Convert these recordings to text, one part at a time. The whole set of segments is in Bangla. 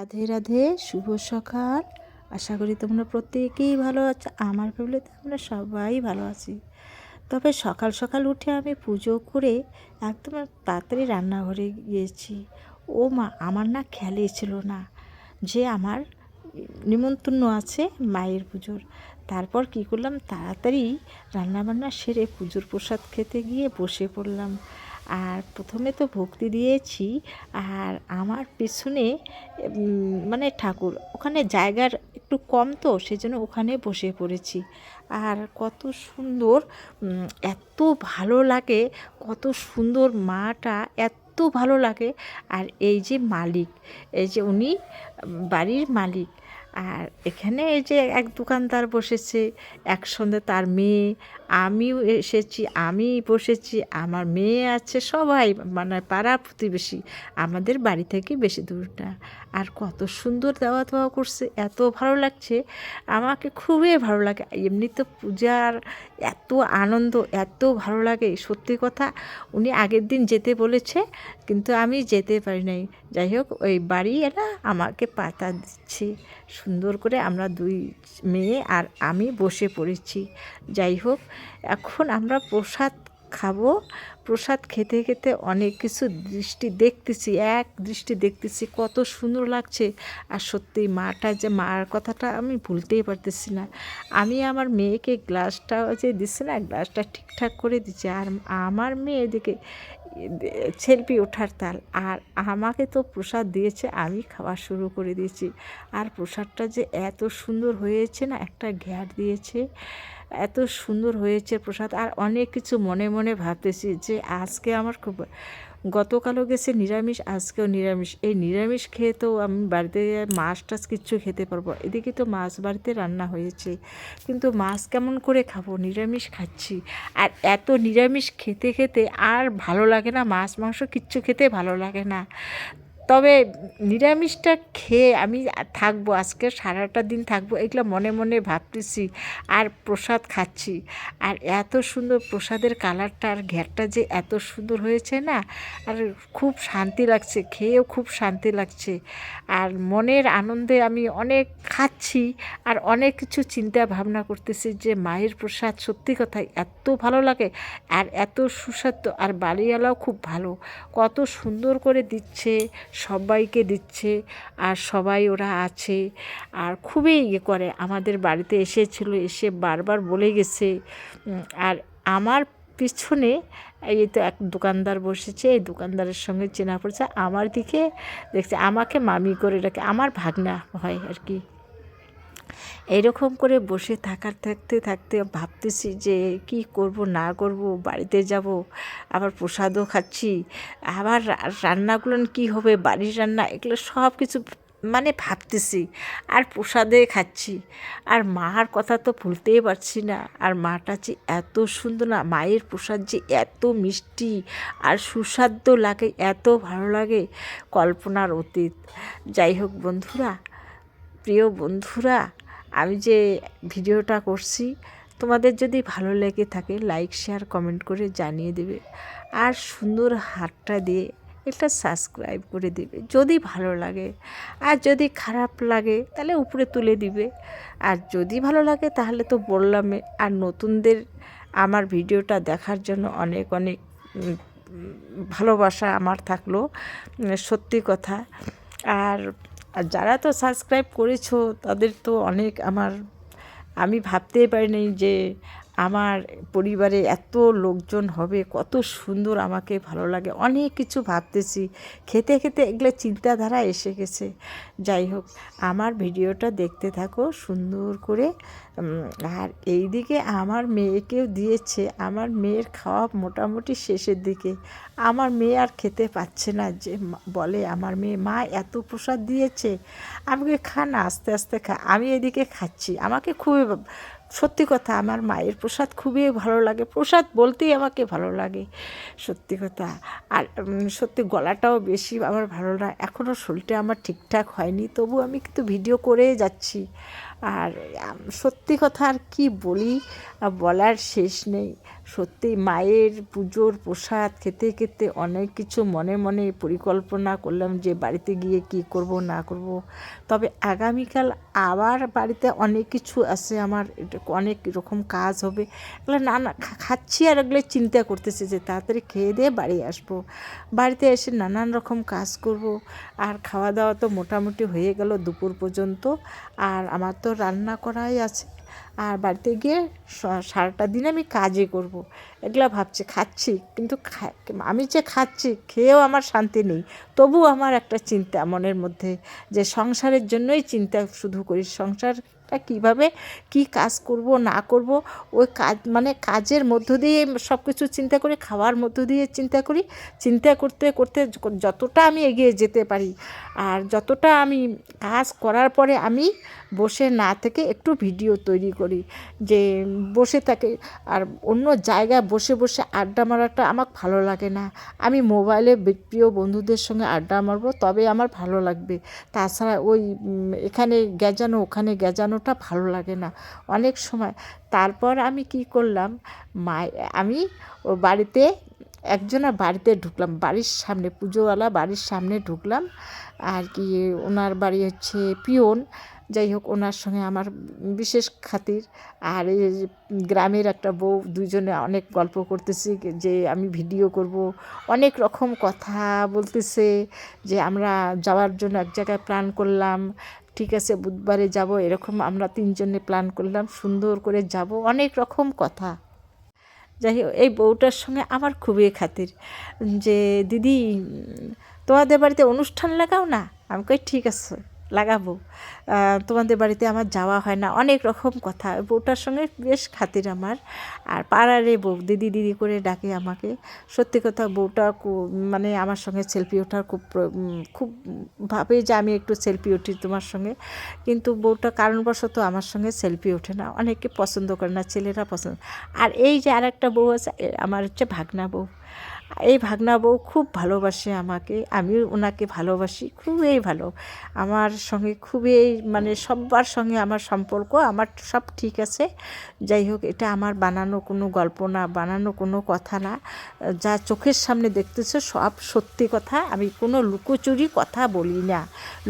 রাধে রাধে, শুভ সকাল। আশা করি তোমরা প্রত্যেকেই ভালো আছো। আমার ফ্যামিলিতে আমরা সবাই ভালো আছি। তবে সকাল সকাল উঠে আমি পুজো করে একদম তাড়াতাড়ি রান্নাঘরে গিয়েছি। ও মা, আমার না খেয়ালই ছিল না যে আমার নিমন্ত্রণ আছে মায়ের পুজোর। তারপর কি করলাম, তাড়াতাড়ি রান্নাবান্না সেরে পুজোর প্রসাদ খেতে গিয়ে বসে পড়লাম। আর প্রথমে তো ভক্তি দিয়েছি, আর আমার পেছনে মানে ঠাকুর, ওখানে জায়গার একটু কম, তো সেজন্য ওখানে বসে পড়েছি। আর কত সুন্দর, এত ভালো লাগে, কত সুন্দর মাটা, এত ভালো লাগে। আর এই যে মালিক, এই যে উনি বাড়ির মালিক, আর এখানে এই যে এক দোকানদার বসেছে, একসঙ্গে তার মেয়ে, আমিও এসেছি, আমি বসেছি, আমার মেয়ে আছে, সবাই মানে পাড়া প্রতিবেশী, আমাদের বাড়ি থেকে বেশি দূর না। আর কত সুন্দর দেওয়া দেওয়া করছে, এত ভালো লাগছে, আমাকে খুবই ভালো লাগে। এমনি তো পূজার এত আনন্দ, এত ভালো লাগে, সত্যি কথা। উনি আগের দিন যেতে বলেছে, কিন্তু আমি যেতে পারি নাই। যাই হোক, ওই বাড়ি এরা আমাকে পাতা দিচ্ছে সুন্দর করে, আমরা দুই মেয়ে আর আমি বসে পড়েছি। যাই হোক, এখন আমরা প্রসাদ খাবো। প্রসাদ খেতে খেতে অনেক কিছু দৃষ্টি দেখতেছি, এক দৃষ্টি দেখতেছি, কত সুন্দর লাগছে। আর সত্যি মাটা, যে মার কথাটা আমি ভুলতেই পারতেছি না। আমি আমার মেয়েকে গ্লাসটা যে দিচ্ছে না, গ্লাসটা ঠিকঠাক করে দিচ্ছে, আর আমার মেয়ে এদিকে সেলফি ওঠার তাল। আর আমাকে তো প্রসাদ দিয়েছে, আমি খাওয়া শুরু করে দিয়েছি। আর প্রসাদটা যে এত সুন্দর হয়েছে না, একটা ঘ্যাট দিয়েছে, এত সুন্দর হয়েছে প্রসাদ। আর অনেক কিছু মনে মনে ভাবতেছি যে আজকে আমার খুব, গতকালও গেছে নিরামিষ, আজকেও নিরামিষ। এই নিরামিষ খেয়ে তো আমি বাড়িতে মাছ টাছ কিচ্ছু খেতে পারবো। এদিকে তো মাছ বাড়িতে রান্না হয়েছে, কিন্তু মাছ কেমন করে খাবো, নিরামিষ খাচ্ছি। আর এত নিরামিষ খেতে খেতে আর ভালো লাগে না, মাছ মাংস কিচ্ছু খেতে ভালো লাগে না। তবে নিরামিষটা খেয়ে আমি থাকবো, আজকে সারাটা দিন থাকবো, এগুলো মনে মনে ভাবতেছি। আর প্রসাদ খাচ্ছি, আর এত সুন্দর প্রসাদের কালারটা আর ঘ্যাটটা যে এত সুন্দর হয়েছে না, আর খুব শান্তি লাগছে, খেয়েও খুব শান্তি লাগছে। আর মনের আনন্দে আমি অনেক খাচ্ছি, আর অনেক কিছু চিন্তা ভাবনা করতেছি যে মায়ের প্রসাদ সত্যি কথাই এত ভালো লাগে, আর এত সুস্বাদু। আর বাড়িওয়ালাও খুব ভালো, কত সুন্দর করে দিচ্ছে, সবাইকে দিচ্ছে, আর সবাই ওরা আছে, আর খুবই করে। আমাদের বাড়িতে এসেছিল, এসে বারবার বলে গেছে। আর আমার পিছনে এই তো এক দোকানদার বসেছে, এই দোকানদারের সঙ্গে চেনা পড়েছে, আমার দিকে দেখছে, আমাকে মামি করে ডাকে, আমার ভাগনা হয় আর কি। এইরকম করে বসে থাকতে থাকতে ভাবতেছি যে কি করব না করব, বাড়িতে যাব, আবার প্রসাদও খাচ্ছি, আবার রান্নাগুলো কি হবে, বাড়ির রান্না, এগুলো সব কিছু মানে ভাবতেছি, আর প্রসাদে খাচ্ছি। আর মার কথা তো ভুলতেই পারছি না। আর মাটা যে এত সুন্দর না, মায়ের প্রসাদ যে এত মিষ্টি আর সুস্বাদু লাগে, এত ভালো লাগে, কল্পনার অতীত। যাই হোক বন্ধুরা, প্রিয় বন্ধুরা, আমি যে ভিডিওটা করছি, তোমাদের যদি ভালো লেগে থাকে লাইক শেয়ার কমেন্ট করে জানিয়ে দেবে, আর সুন্দর হাতটা দিয়ে একটা সাবস্ক্রাইব করে দেবে যদি ভালো লাগে। আর যদি খারাপ লাগে তাহলে উপরে তুলে দিবে। আর যদি ভালো লাগে তাহলে তো বললামই। আর নতুনদের আমার ভিডিওটা দেখার জন্য অনেক অনেক ভালোবাসা আমার থাকলো, সত্যি কথা। আর আর যারা তো সাবস্ক্রাইব করেছো তাদের তো অনেক, আমি ভাবতেই পারিনি যে আমার পরিবারে এত লোকজন হবে, কত সুন্দর আমাকে ভালো লাগে, অনেক কিছু ভাবতেছি, খেতে খেতে এগুলো চিন্তাধারা এসে গেছে। যাই হোক, আমার ভিডিওটা দেখতে থাকো সুন্দর করে। আর এই দিকে আমার মেয়েকেও দিয়েছে, আমার মেয়ের খাওয়া মোটামুটি শেষের দিকে। আমার মেয়ে আর খেতে পাচ্ছে না, যে বলে আমার মেয়ে, মা এত প্রসাদ দিয়েছে, আমাকে খা না, আস্তে আস্তে খা। আমি এদিকে খাচ্ছি, আমাকে খুবই, সত্যি কথা, আমার মায়ের প্রসাদ খুবই ভালো লাগে, প্রসাদ বলতেই আমাকে ভালো লাগে, সত্যি কথা। আর সত্যি গলাটাও বেশি আমার ভালো না, এখনও শরীরটা আমার ঠিকঠাক হয়নি, তবু আমি কিন্তু ভিডিও করেই যাচ্ছি। আর সত্যি কথা আর কি বলি, বলার শেষ নেই। সত্যি মায়ের পুজোর প্রসাদ খেতে খেতে অনেক কিছু মনে মনে পরিকল্পনা করলাম যে বাড়িতে গিয়ে কি করব না করব। তবে আগামীকাল আবার বাড়িতে অনেক কিছু আছে, আমার অনেক রকম কাজ হবে। এগুলো না না খাচ্ছি আর এগুলো চিন্তা করতেছি যে তাড়াতাড়ি খেয়ে দিয়ে বাড়ি আসবো। বাড়িতে এসে নানান রকম কাজ করব। আর খাওয়া দাওয়া তো মোটামুটি হয়ে গেল দুপুর পর্যন্ত। আর আমার তো রান্না করাই আছে। আর বাড়িতে গিয়ে সারাটা দিন আমি কাজই করব। এগুলা ভাবছি, খাচ্ছি কিন্তু আমি যে খাচ্ছি খেয়েও আমার শান্তি নেই। তবু আমার একটা চিন্তা মনের মধ্যে, যে সংসারের জন্যই চিন্তা শুধু করি, সংসারটা কীভাবে কী কাজ করব না করব। ওই কাজ মানে কাজের মধ্য দিয়ে সব কিছু চিন্তা করি, খাওয়ার মধ্য দিয়ে চিন্তা করি। চিন্তা করতে করতে যতটা আমি এগিয়ে যেতে পারি, আর যতটা আমি কাজ করার পরে আমি বসে না থেকে একটু ভিডিও তৈরি করি, যে বসে থাকে। আর অন্য জায়গায় বসে বসে আড্ডা মারাটা আমার ভালো লাগে না। আমি মোবাইলে প্রিয় বন্ধুদের সঙ্গে আড্ডা মারবো, তবে আমার ভালো লাগবে। তাছাড়া ওই এখানে গেজানো ওখানে গেজানোটা ভালো লাগে না অনেক সময়। তারপর আমি কি করলাম, আমি ও বাড়িতে একজনের বাড়িতে ঢুকলাম, বাড়ির সামনে পুজোওয়ালা বাড়ির সামনে ঢুকলাম আর কি। ওনার বাড়ি হচ্ছে পিয়ন, যাই হোক ওনার সঙ্গে আমার বিশেষ খাতির। আর এই গ্রামের একটা বউ, দুইজনে অনেক গল্প করতেছি যে আমি ভিডিও করব, অনেক রকম কথা বলতেছে যে আমরা যাওয়ার জন্য এক জায়গায় প্ল্যান করলাম, ঠিক আছে বুধবারে যাব, এরকম আমরা তিনজনে প্ল্যান করলাম, সুন্দর করে যাব, অনেক রকম কথা। যাই হোক এই বউটার সঙ্গে আমার খুবই খাতির, যে দিদি তোমাদের বাড়িতে অনুষ্ঠান লাগাও না। আমি কই ঠিক আছে লাগাবো, তোমাদের বাড়িতে আমার যাওয়া হয় না, অনেক রকম কথা। বউটার সঙ্গে বেশ খাতির আমার। আর পাড়ারে বউ দিদি দিদি করে ডাকে আমাকে। সত্যি কথা বউটা মানে আমার সঙ্গে সেলফি ওঠার খুব ভাবে যে আমি একটু সেলফি উঠি তোমার সঙ্গে, কিন্তু বউটা কারণবশত আমার সঙ্গে সেলফি ওঠে না, অনেকে পছন্দ করে না, ছেলেরা পছন্দ। আর এই যে আর একটা বউ আছে আমার হচ্ছে ভাগনা বউ। এই ভাগনা বউ খুব ভালোবাসে আমাকে, আমিও ওনাকে ভালোবাসি, খুবই ভালো আমার সঙ্গে, খুবই মানে সবার সঙ্গে আমার সম্পর্ক, আমার সব ঠিক আছে। যাই হোক এটা আমার বানানো কোনো গল্প না, বানানো কোনো কথা না, যা চোখের সামনে দেখতেছে সব সত্যি কথা। আমি কোনো লুকোচুরি কথা বলি না।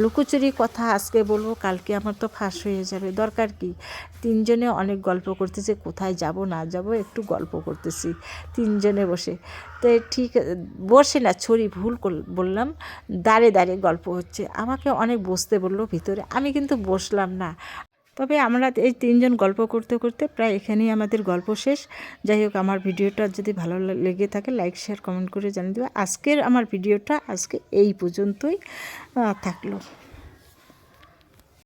লুকোচুরি কথা আজকে বলবো, কালকে আমার তো ফাঁস হয়ে যাবে, দরকার কি। তিনজনে অনেক গল্প করতেছে, কোথায় যাব না যাব একটু গল্প করতেছি তিনজনে বসে। তো ঠিক বসে না, ভুল বললাম, দাঁড়ে দাঁড়িয়ে গল্প হচ্ছে। আমাকে অনেক বসতে বললো ভিতরে, আমি কিন্তু বসলাম না। তবে আমরা এই তিনজন গল্প করতে করতে প্রায় এখানেই আমাদের গল্প শেষ। যাই হোক আমার ভিডিওটা যদি ভালো লেগে থাকে লাইক শেয়ার কমেন্ট করে জানিয়ে দেবে। আজকের আমার ভিডিওটা আজকে এই পর্যন্তই থাকলো।